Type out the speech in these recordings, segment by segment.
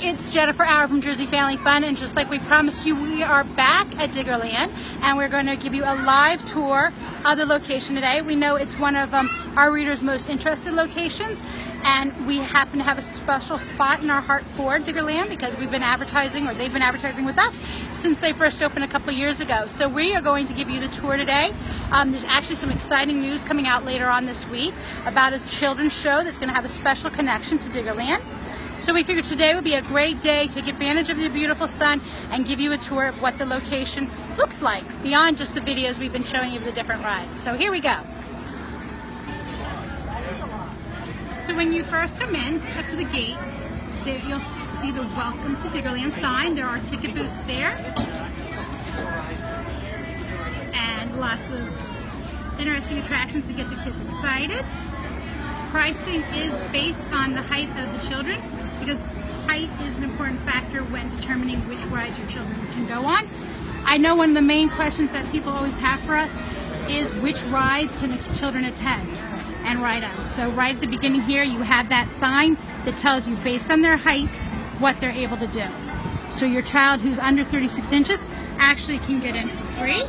it's Jennifer Hour from Jersey Family Fun, and just like we promised you, we are back at Diggerland, and we're going to give you a live tour of the location today. We know it's one of our readers' most interested locations, and we happen to have a special spot in our heart for Diggerland because we've been advertising, or they've been advertising with us since they first opened a couple years ago. So we are going to give you the tour today. There's actually some exciting news coming out later on this week about a children's show that's going to have a special connection to Diggerland. So we figured today would be a great day to take advantage of the beautiful sun and give you a tour of what the location looks like beyond just the videos we've been showing you of the different rides. So here we go. So when you first come in, up to the gate, there you'll see the Welcome to Diggerland sign. There are ticket booths there. And lots of interesting attractions to get the kids excited. Pricing is based on the height of the children, because height is an important factor when determining which rides your children can go on. I know one of the main questions that people always have for us is which rides can the children attend and ride on. So right at the beginning here, you have that sign that tells you based on their heights what they're able to do. So your child who's under 36 inches actually can get in for free.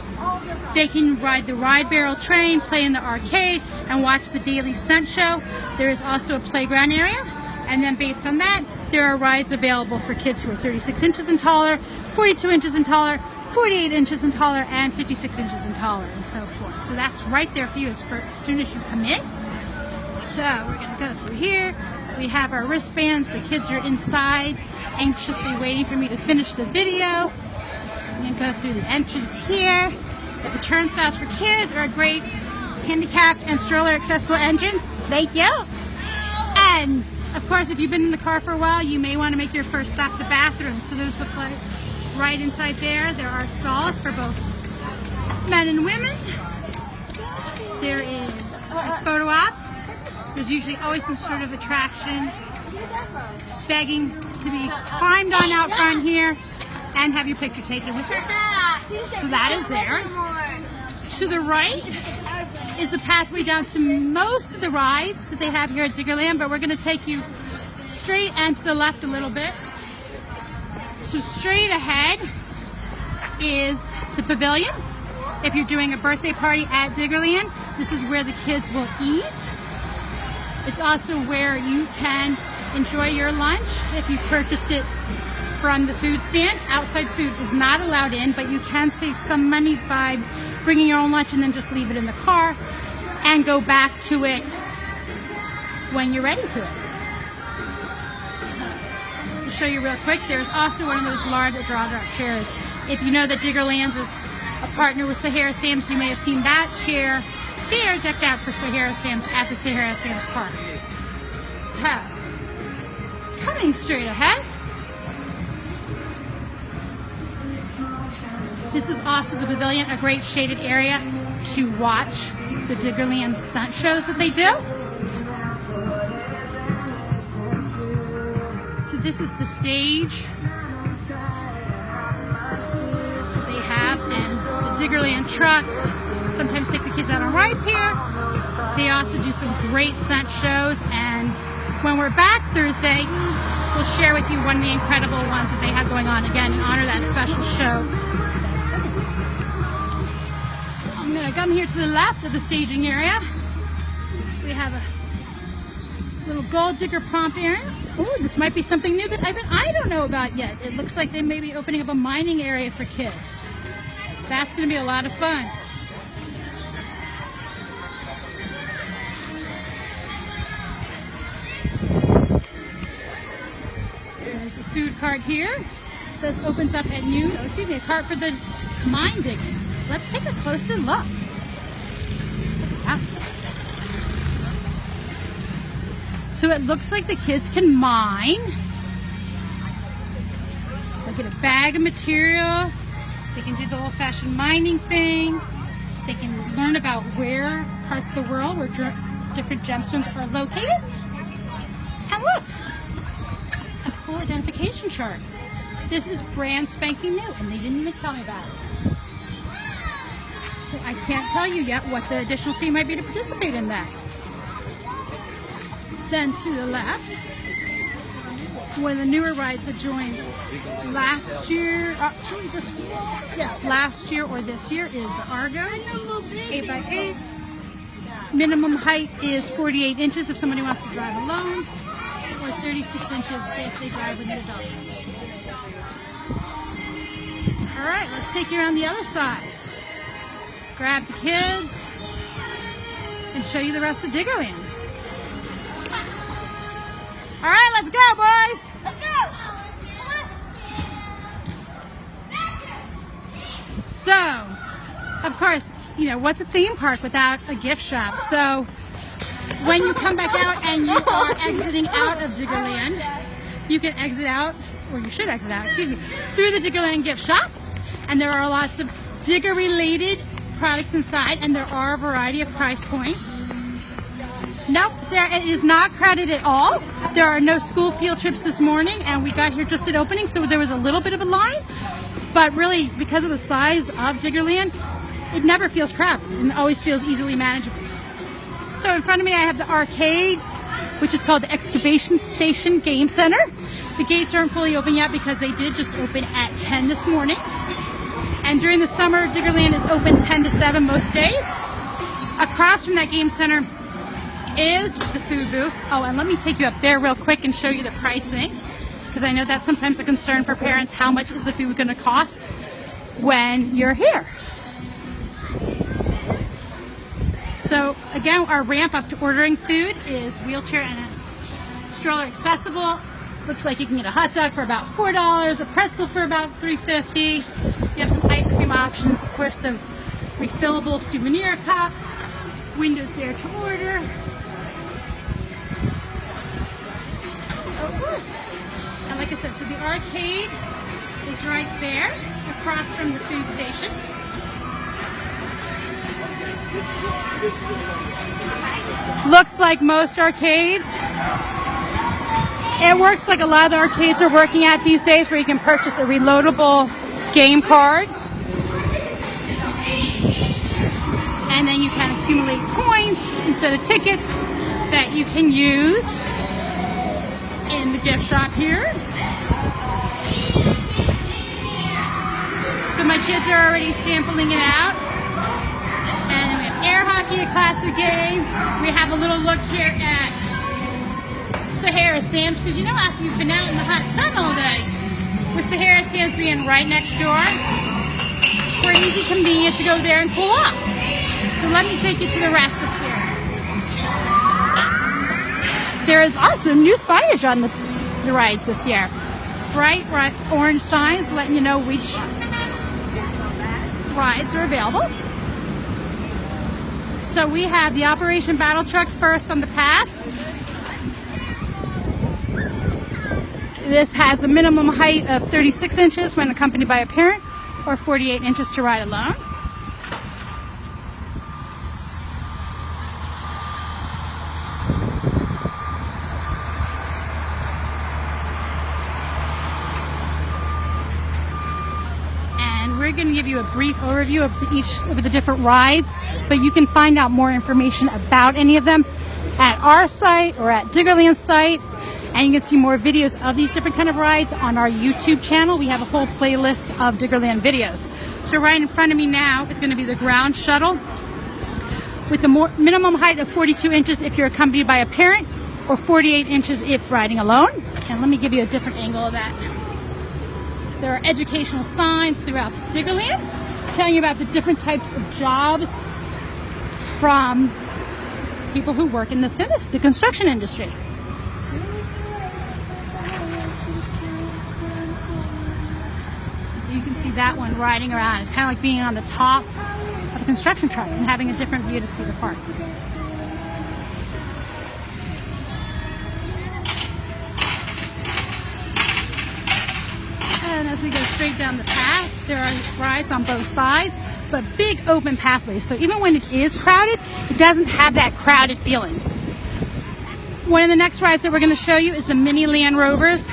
They can ride the ride barrel train, play in the arcade, and watch the daily stunt show. There is also a playground area, and then based on that, there are rides available for kids who are 36 inches and taller, 42 inches and taller, 48 inches and taller, and 56 inches and taller, and so forth. So that's right there for you as soon as you come in. So we're going to go through here. We have our wristbands. The kids are inside, anxiously waiting for me to finish the video. I'm going to go through the entrance here. The turnstiles for kids are a great handicapped and stroller accessible entrance. Thank you. And of course, if you've been in the car for a while, you may want to make your first stop the bathroom. So those look like right inside there. There are stalls for both men and women. There is a photo op. There's usually always some sort of attraction begging to be climbed on out front here and have your picture taken with it. So that is there. To the right is the pathway down to most of the rides that they have here at Diggerland, but we're going to take you straight and to the left a little bit. So straight ahead is the Pavilion. If you're doing a birthday party at Diggerland, this is where the kids will eat. It's also where you can enjoy your lunch if you purchased it from the food stand. Outside food is not allowed in, but you can save some money by bringing your own lunch and then just leave it in the car and go back to it when you're ready to it. So, to show you real quick, there's also one of those large drawdown chairs. If you know that Diggerland is a partner with Sahara Sam's, you may have seen that chair there decked out for Sahara Sam's at the Sahara Sam's Park. So, coming straight ahead, this is also the Pavilion, a great shaded area to watch the Diggerland stunt shows that they do. So this is the stage that they have, and the Diggerland trucks sometimes take the kids out on rides here. They also do some great stunt shows, and when we're back Thursday, we'll share with you one of the incredible ones that they have going on, again, in honor of that special show. I'm going to come here to the left of the staging area. We have a little gold digger prompt area. Oh, this might be something new that I don't know about yet. It looks like they may be opening up a mining area for kids. That's going to be a lot of fun. There's a food cart here. It says opens up at noon. Oh, excuse me, a cart for the mine digging. Let's take a closer look. So it looks like the kids can mine. They get a bag of material. They can do the old-fashioned mining thing. They can learn about where parts of the world where different gemstones are located. And look, a cool identification chart. This is brand spanking new, and they didn't even tell me about it. So I can't tell you yet what the additional fee might be to participate in that. Then to the left, one of the newer rides that joined last year, last year or this year, is the Argo 8x8. Minimum height is 48 inches if somebody wants to drive alone, or 36 inches if they drive with an adult. Alright, let's take you around the other side. Grab the kids and show you the rest of Diggerland. Alright, let's go, boys! Let's go! So, of course, you know, what's a theme park without a gift shop? So, when you come back out and you are exiting out of Diggerland, you can exit out, or you should exit out, excuse me, through the Diggerland gift shop. And there are lots of Digger-related products inside, and there are a variety of price points. Nope, Sarah, it is not crowded at all. There are no school field trips this morning, and we got here just at opening, so there was a little bit of a line. But really, because of the size of Diggerland, it never feels crowded and always feels easily manageable. So in front of me, I have the arcade, which is called the Excavation Station Game Center. The gates aren't fully open yet because they did just open at 10 this morning. And during the summer, Diggerland is open 10 to 7 most days. Across from that game center is the food booth. Oh, and let me take you up there real quick and show you the pricing, because I know that's sometimes a concern for parents. How much is the food going to cost when you're here? So again, our ramp up to ordering food is wheelchair and stroller accessible. Looks like you can get a hot dog for about $4, a pretzel for about $3.50. You have some ice cream options, of course, the refillable souvenir cup, windows there to order. And like I said, so the arcade is right there, across from the food station. Looks like most arcades. It works like a lot of the arcades are working at these days, where you can purchase a reloadable game card. And then you can accumulate points instead of tickets that you can use in the gift shop here. So my kids are already sampling it out. And then we have air hockey, a classic game. We have a little look here at Sahara Sam's, because you know, after you've been out in the hot sun all day, with Sahara Sam's being right next door, crazy convenient to go there and cool off. So let me take you to the rest of here. There is also new signage on the rides this year. Bright orange signs letting you know which rides are available. So we have the Operation Battle Truck first on the path. This has a minimum height of 36 inches when accompanied by a parent, or 48 inches to ride alone. And we're going to give you a brief overview of each of the different rides, but you can find out more information about any of them at our site or at Diggerland's site. And you can see more videos of these different kind of rides on our YouTube channel. We have a whole playlist of Diggerland videos. So right in front of me now is going to be the ground shuttle with the minimum height of 42 inches if you're accompanied by a parent, or 48 inches if riding alone. And let me give you a different angle of that. There are educational signs throughout Diggerland telling you about the different types of jobs from people who work in this industry, the construction industry. So you can see that one riding around. It's kind of like being on the top of a construction truck and having a different view to see the park. And as we go straight down the path, there are rides on both sides, but big open pathways. So even when it is crowded, it doesn't have that crowded feeling. One of the next rides that we're going to show you is the Minion Rovers.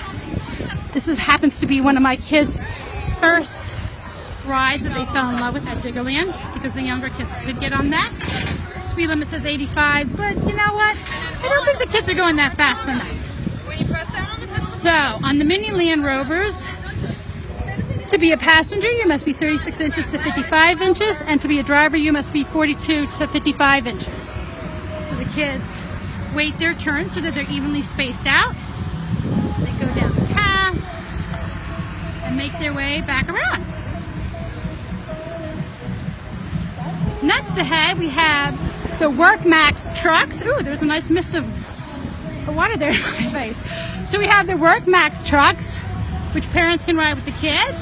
This happens to be one of my kids' first rides that they fell in love with at Diggerland, because the younger kids could get on that. Speed limit says 85, but you know what? I don't think the kids are going that fast on that. So on the Minion Rovers, to be a passenger, you must be 36 inches to 55 inches, and to be a driver, you must be 42 to 55 inches. So the kids wait their turn so that they're evenly spaced out. They go down the path and make their way back around. Next ahead, we have the WorkMax trucks. Ooh, there's a nice mist of water there in my face. So we have the WorkMax trucks, which parents can ride with the kids.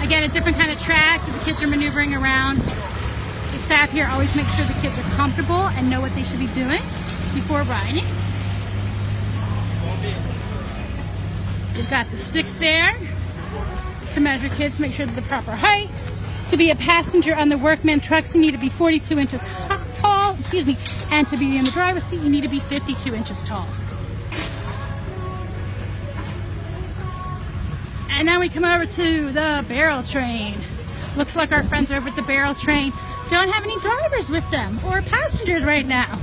Again, a different kind of track that the kids are maneuvering around. The staff here always make sure the kids are comfortable and know what they should be doing before riding. You've got the stick there to measure kids to make sure they're the proper height. To be a passenger on the Workman trucks, you need to be 42 inches tall, and to be in the driver's seat, you need to be 52 inches tall. And now we come over to the barrel train. Looks like our friends over at the barrel train don't have any drivers with them or passengers right now.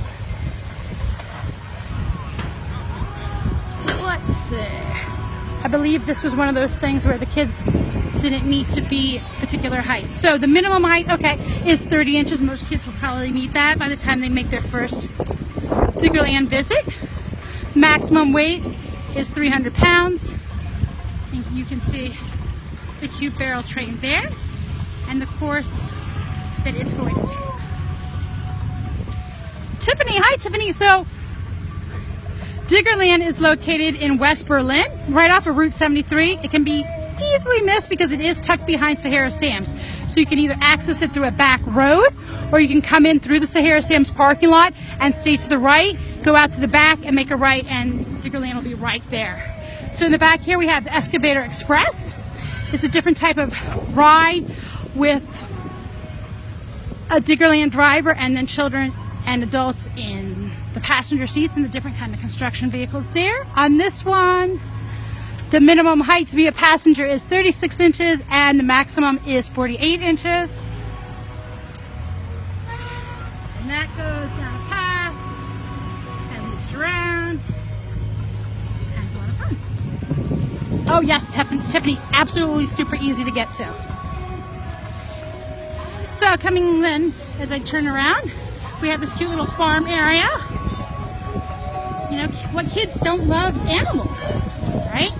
So let's see. I believe this was one of those things where the kids didn't need to be particular heights. So the minimum height, okay, is 30 inches. Most kids will probably meet that by the time they make their first Diggerland visit. Maximum weight is 300 pounds. And you can see the cute barrel train there and the course that it's going to take. Tiffany, hi Tiffany. So Diggerland is located in West Berlin, right off of Route 73. It can be easily missed because it is tucked behind Sahara Sam's. So you can either access it through a back road, or you can come in through the Sahara Sam's parking lot and stay to the right, go out to the back and make a right, and Diggerland will be right there. So in the back here we have the Excavator Express. It's a different type of ride with a Diggerland driver and then children and adults in the passenger seats and the different kind of construction vehicles there. On this one, the minimum height to be a passenger is 36 inches and the maximum is 48 inches. And that goes down a path and loops around. And it's a lot of fun. Oh yes, Tiffany, absolutely super easy to get to. So coming then, as I turn around, we have this cute little farm area. You know, what kids don't love animals, right?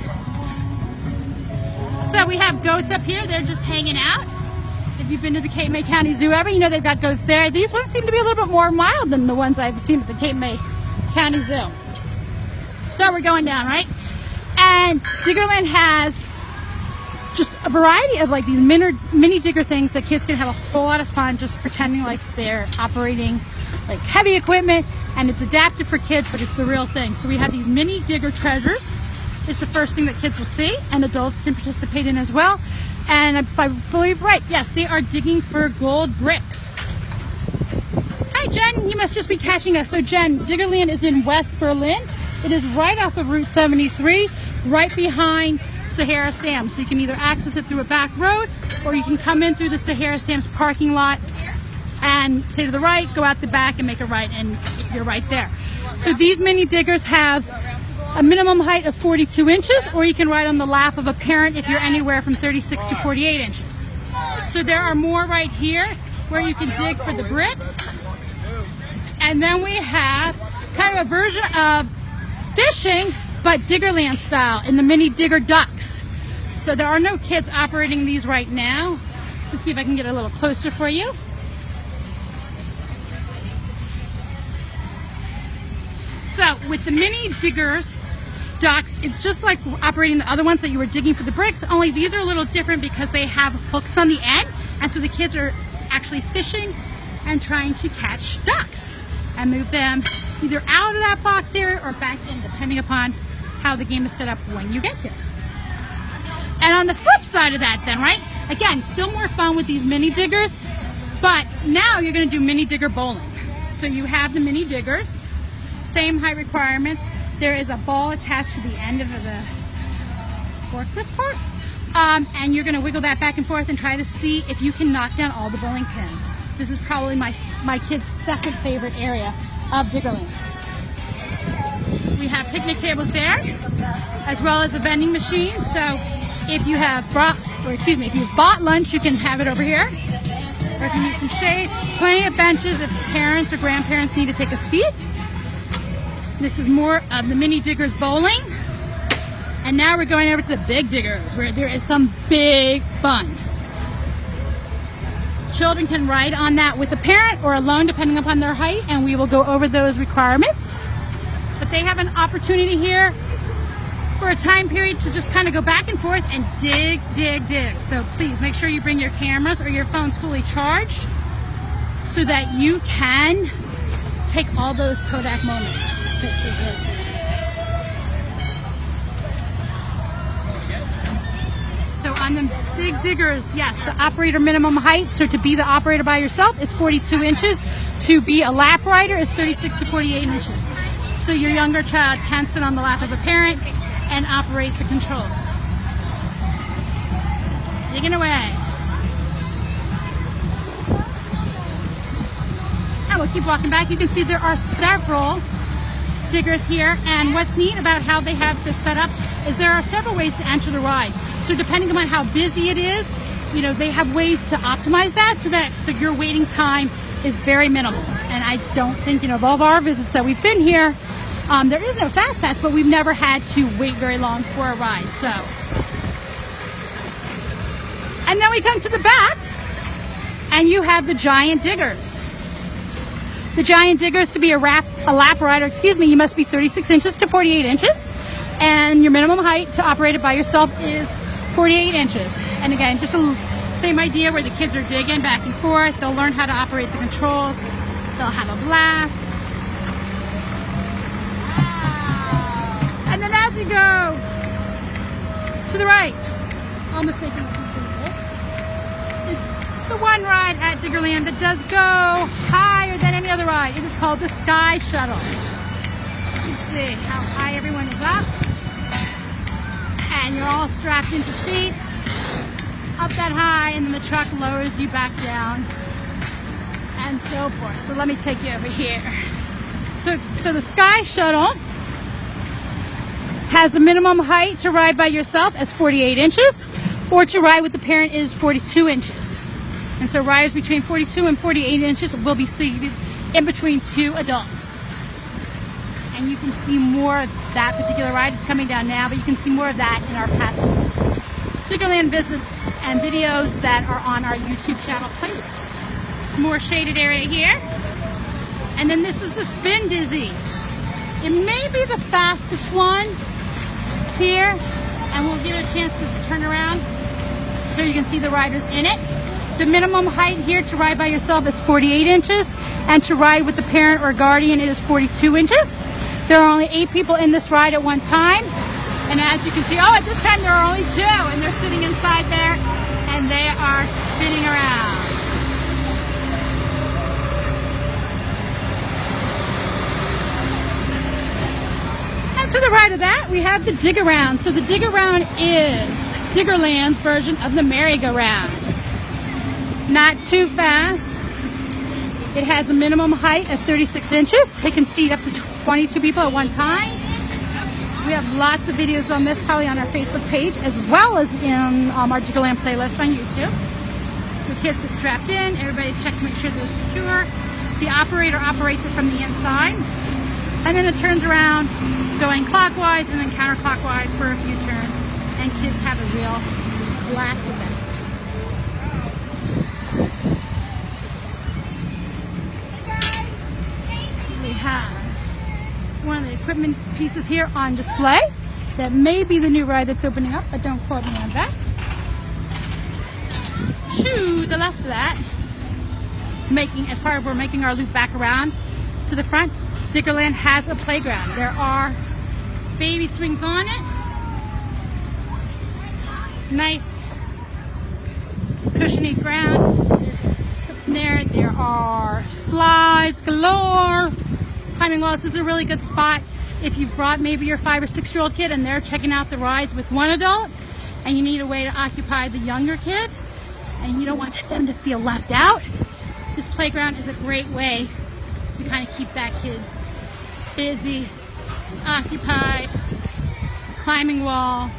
So we have goats up here. They're just hanging out. If you've been to the Cape May County Zoo ever, you know they've got goats there. These ones seem to be a little bit more mild than the ones I've seen at the Cape May County Zoo. So we're going down, right? And Diggerland has just a variety of like these mini digger things that kids can have a whole lot of fun just pretending like they're operating like heavy equipment, and it's adapted for kids, but it's the real thing. So we have these mini digger treasures. Is the first thing that kids will see, and adults can participate in as well. And if I believe right, yes, they are digging for gold bricks. Hi Jen, you must just be catching us. So Jen, Diggerland is in West Berlin. It is right off of Route 73, right behind Sahara Sam's. So you can either access it through a back road, or you can come in through the Sahara Sam's parking lot and stay to the right, go out the back and make a right, and you're right there. So these mini diggers have a minimum height of 42 inches, or you can ride on the lap of a parent if you're anywhere from 36 to 48 inches. So there are more right here where you can dig for the bricks. And then we have kind of a version of fishing, but Diggerland style, in the mini digger ducks. So there are no kids operating these right now. Let's see if I can get a little closer for you. So with the mini diggers ducks, it's just like operating the other ones that you were digging for the bricks, only these are a little different because they have hooks on the end, and so the kids are actually fishing and trying to catch ducks and move them either out of that box area or back in, depending upon how the game is set up when you get here. And on the flip side of that then, right, again, still more fun with these mini diggers, but now you're going to do mini digger bowling. So you have the mini diggers, same height requirements. There is a ball attached to the end of the forklift part, and you're going to wiggle that back and forth and try to see if you can knock down all the bowling pins. This is probably my kids' second favorite area of Diggerland. We we have picnic tables there, as well as a vending machine. So if you have bought lunch, you can have it over here. Or if you need some shade, plenty of benches if parents or grandparents need to take a seat. This is more of the mini diggers bowling. And now we're going over to the big diggers, where there is some big fun. Children can ride on that with a parent or alone, depending upon their height, and we will go over those requirements. But they have an opportunity here for a time period to just kind of go back and forth and dig, dig, dig. So please make sure you bring your cameras or your phones fully charged so that you can take all those Kodak moments. So on the big diggers, yes, the operator minimum height, so to be the operator by yourself is 42 inches. To be a lap rider is 36 to 48 inches. So your younger child can sit on the lap of a parent and operate the controls. Digging away. And we'll keep walking back. You can see there are several diggers here, and what's neat about how they have this set up is there are several ways to enter the ride. So depending on how busy it is, you know, they have ways to optimize that so that your waiting time is very minimal. And I don't think, you know, of all of our visits that we've been here, there is no fast pass, but we've never had to wait very long for a ride. So, and then we come to the back, and you have the giant diggers. The giant diggers, to be a lap rider, you must be 36 inches to 48 inches, and your minimum height to operate it by yourself is 48 inches. And again, just the same idea where the kids are digging back and forth. They'll learn how to operate the controls. They'll have a blast. And then as we go to the right, almost making it simple, it's the one ride at Diggerland that does go higher than any other ride. It is called the Sky Shuttle. You can see how high everyone is up. And you're all strapped into seats up that high, and then the truck lowers you back down and so forth. So let me take you over here. So the Sky Shuttle has a minimum height to ride by yourself as 48 inches, or to ride with the parent is 42 inches. And so riders between 42 and 48 inches will be seated in between two adults. And you can see more of that particular ride. It's coming down now, but you can see more of that in our past Diggerland visits and videos that are on our YouTube channel playlist. More shaded area here. And then this is the Spin Dizzy. It may be the fastest one here, and we'll give it a chance to turn around so you can see the riders in it. The minimum height here to ride by yourself is 48 inches, and to ride with the parent or guardian it is 42 inches. There are only 8 people in this ride at one time, and as you can see, at this time there are only 2, and they're sitting inside there and they are spinning around. And to the right of that we have the Dig-A-Round. So the Dig-A-Round is Diggerland's version of the merry-go-round. Not too fast. It has a minimum height of 36 inches. It can seat up to 22 people at one time. We have lots of videos on this, probably on our Facebook page, as well as in our Diggerland playlist on YouTube. So kids get strapped in, everybody's checked to make sure they're secure. The operator operates it from the inside, and then it turns around going clockwise and then counterclockwise for a few turns, and kids have a real blast with it. We have one of the equipment pieces here on display. That may be the new ride that's opening up, but don't quote me on that. To the left of that, as part of we're making our loop back around to the front, Diggerland has a playground. There are baby swings on it. Nice cushiony ground. There are slides galore. Climbing walls. This is a really good spot if you've brought maybe your 5 or 6-year-old kid and they're checking out the rides with one adult, and you need a way to occupy the younger kid and you don't want them to feel left out. This playground is a great way to kind of keep that kid busy occupied, climbing wall,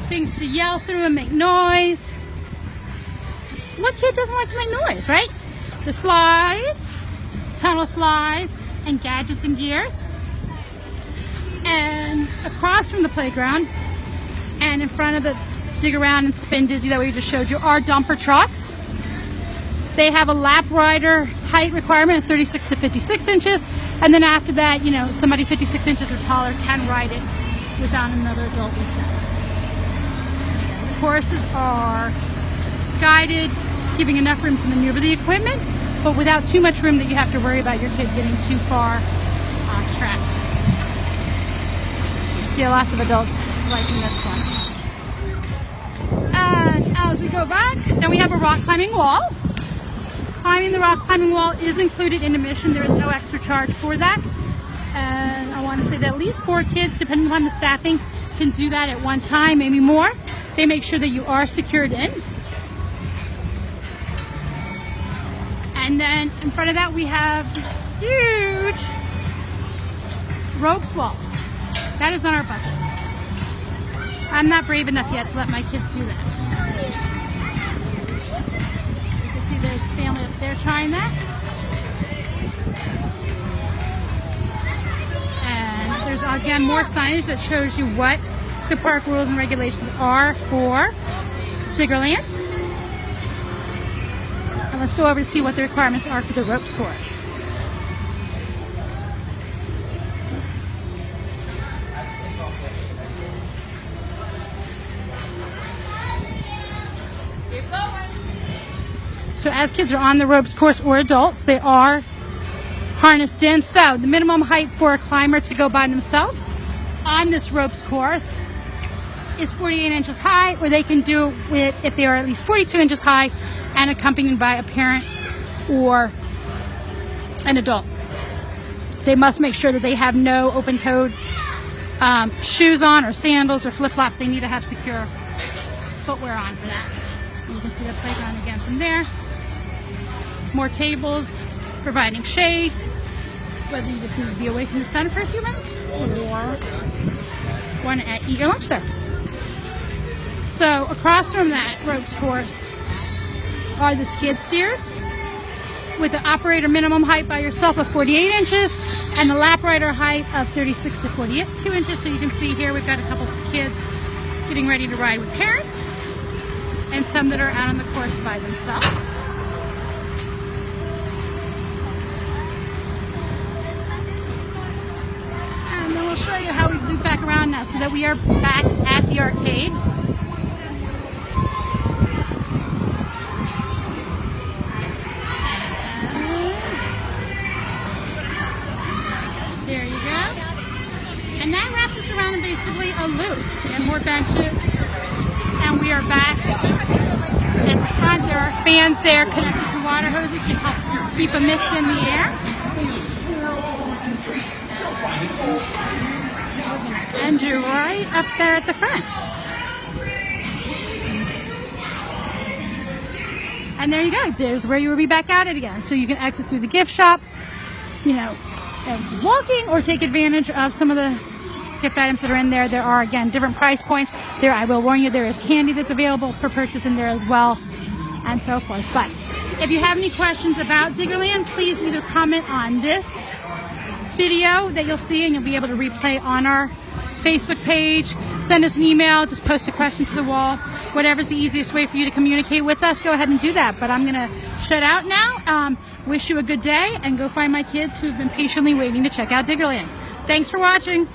things to yell through and make noise. What kid doesn't like to make noise, right? The slides, tunnel slides, and gadgets and gears. And across from the playground and in front of the dig around and spin dizzy that we just showed you are dumper trucks. They have a lap rider height requirement of 36 to 56 inches. And then after that, you know, somebody 56 inches or taller can ride it without another adult with them. The courses are guided, giving enough room to maneuver the equipment, but without too much room that you have to worry about your kid getting too far off track. You see lots of adults liking this one. And as we go back, then we have a rock climbing wall. Climbing the rock climbing wall is included in admission. There is no extra charge for that. And I want to say that at least 4 kids, depending on the staffing, can do that at one time, maybe more. They make sure that you are secured in. And then in front of that we have huge ropes wall. That is on our bucket list. I'm not brave enough yet to let my kids do that. You can see there's a family up there trying that. And there's again more signage that shows you what the park rules and regulations are for Diggerland. And let's go over to see what the requirements are for the ropes course. So as kids are on the ropes course or adults, they are harnessed in. So the minimum height for a climber to go by themselves on this ropes course is 48 inches high, or they can do it if they are at least 42 inches high and accompanied by a parent or an adult. They must make sure that they have no open-toed shoes on or sandals or flip-flops. They need to have secure footwear on for that. You can see the playground again from there. More tables providing shade, whether you just need to be away from the sun for a few minutes or want to eat your lunch there. So across from that ropes course are the skid steers with the operator minimum height by yourself of 48 inches and the lap rider height of 36 to 42 inches. So you can see here we've got a couple of kids getting ready to ride with parents and some that are out on the course by themselves. And then we'll show you how we loop back around now so that we are back at the arcade. There you go. And that wraps us around in basically a loop. And more benches. And we are back at the front. There are fans there connected to water hoses to help keep a mist in the air. And you're right up there at the front. And there you go. There's where you will be back at it again. So you can exit through the gift shop, you know, walking, or take advantage of some of the gift items that are in there. There are, again, different price points. There, I will warn you, there is candy that's available for purchase in there as well, and so forth. But if you have any questions about Diggerland, please either comment on this video that you'll see and you'll be able to replay on our Facebook page, send us an email, just post a question to the wall. Whatever's the easiest way for you to communicate with us, go ahead and do that. But I'm going to shut out now. Wish you a good day and go find my kids who've been patiently waiting to check out Diggerland. Thanks for watching.